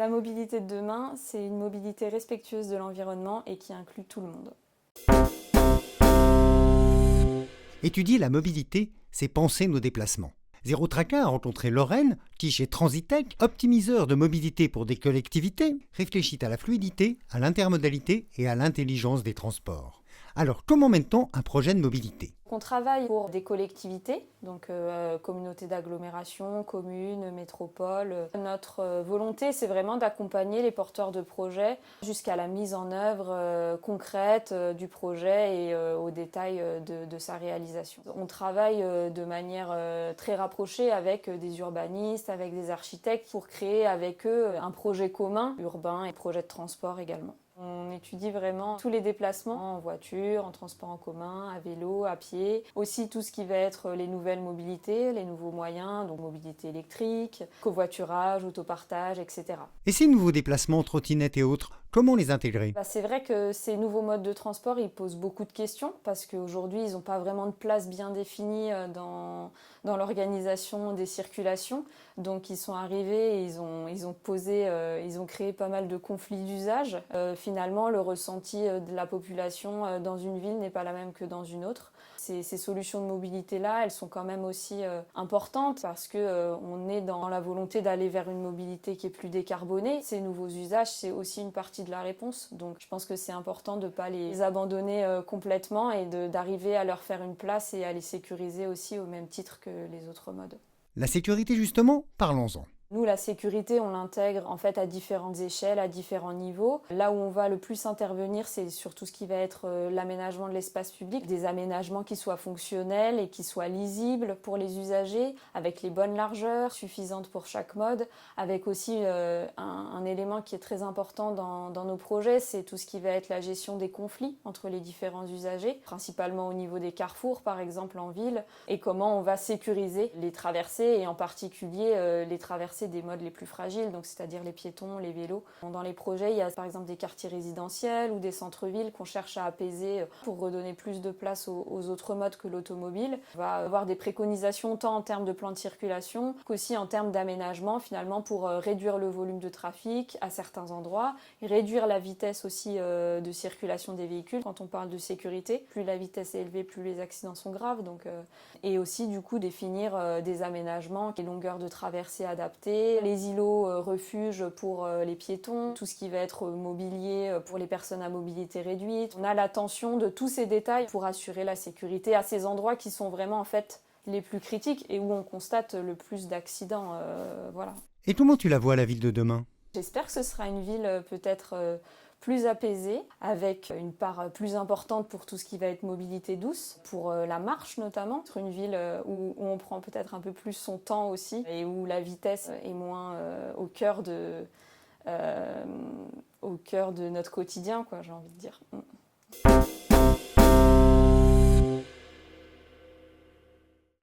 La mobilité de demain, c'est une mobilité respectueuse de l'environnement et qui inclut tout le monde. Étudier la mobilité, c'est penser nos déplacements. Zéro Tracas a rencontré Lorraine, qui chez Transitech, optimiseur de mobilité pour des collectivités, réfléchit à la fluidité, à l'intermodalité et à l'intelligence des transports. Alors, comment mène-t-on un projet de mobilité ? On travaille pour des collectivités, donc communautés d'agglomération, communes, métropoles. Notre volonté, c'est vraiment d'accompagner les porteurs de projets jusqu'à la mise en œuvre concrète du projet et au détail de sa réalisation. On travaille de manière très rapprochée avec des urbanistes, avec des architectes pour créer avec eux un projet commun, urbain et projet de transport également. On étudie vraiment tous les déplacements en voiture, en transport en commun, à vélo, à pied. Aussi tout ce qui va être les nouvelles mobilités, les nouveaux moyens, donc mobilité électrique, covoiturage, autopartage, etc. Et ces nouveaux déplacements, trottinettes et autres, comment les intégrer ? C'est vrai que ces nouveaux modes de transport, ils posent beaucoup de questions parce qu'aujourd'hui, ils n'ont pas vraiment de place bien définie dans l'organisation des circulations. Donc ils sont arrivés et ils ont créé pas mal de conflits d'usage. Finalement, le ressenti de la population dans une ville n'est pas la même que dans une autre. Ces solutions de mobilité-là, elles sont quand même aussi importantes parce qu'on est dans la volonté d'aller vers une mobilité qui est plus décarbonée. Ces nouveaux usages, c'est aussi une partie de la réponse. Donc je pense que c'est important de ne pas les abandonner complètement et d'arriver à leur faire une place et à les sécuriser aussi au même titre que les autres modes. La sécurité justement, parlons-en. Nous, la sécurité, on l'intègre en fait à différentes échelles, à différents niveaux. Là où on va le plus intervenir, c'est sur tout ce qui va être l'aménagement de l'espace public, des aménagements qui soient fonctionnels et qui soient lisibles pour les usagers, avec les bonnes largeurs suffisantes pour chaque mode, avec aussi un élément qui est très important dans nos projets, c'est tout ce qui va être la gestion des conflits entre les différents usagers, principalement au niveau des carrefours, par exemple en ville, et comment on va sécuriser les traversées et en particulier les traversées des modes les plus fragiles, donc c'est-à-dire les piétons, les vélos. Dans les projets, il y a par exemple des quartiers résidentiels ou des centres-villes qu'on cherche à apaiser pour redonner plus de place aux autres modes que l'automobile. On va avoir des préconisations tant en termes de plan de circulation qu'aussi en termes d'aménagement finalement pour réduire le volume de trafic à certains endroits et réduire la vitesse aussi de circulation des véhicules. Quand on parle de sécurité, plus la vitesse est élevée, plus les accidents sont graves. Et aussi du coup définir des aménagements, des longueurs de traversée adaptées, les îlots refuges pour les piétons, tout ce qui va être mobilier pour les personnes à mobilité réduite. On a l'attention de tous ces détails pour assurer la sécurité à ces endroits qui sont vraiment en fait les plus critiques et où on constate le plus d'accidents. Voilà. Et comment tu la vois, la ville de demain ? J'espère que ce sera une ville peut-être plus apaisée, avec une part plus importante pour tout ce qui va être mobilité douce, pour la marche notamment, une ville où on prend peut-être un peu plus son temps aussi et où la vitesse est moins au cœur de notre quotidien, quoi, j'ai envie de dire.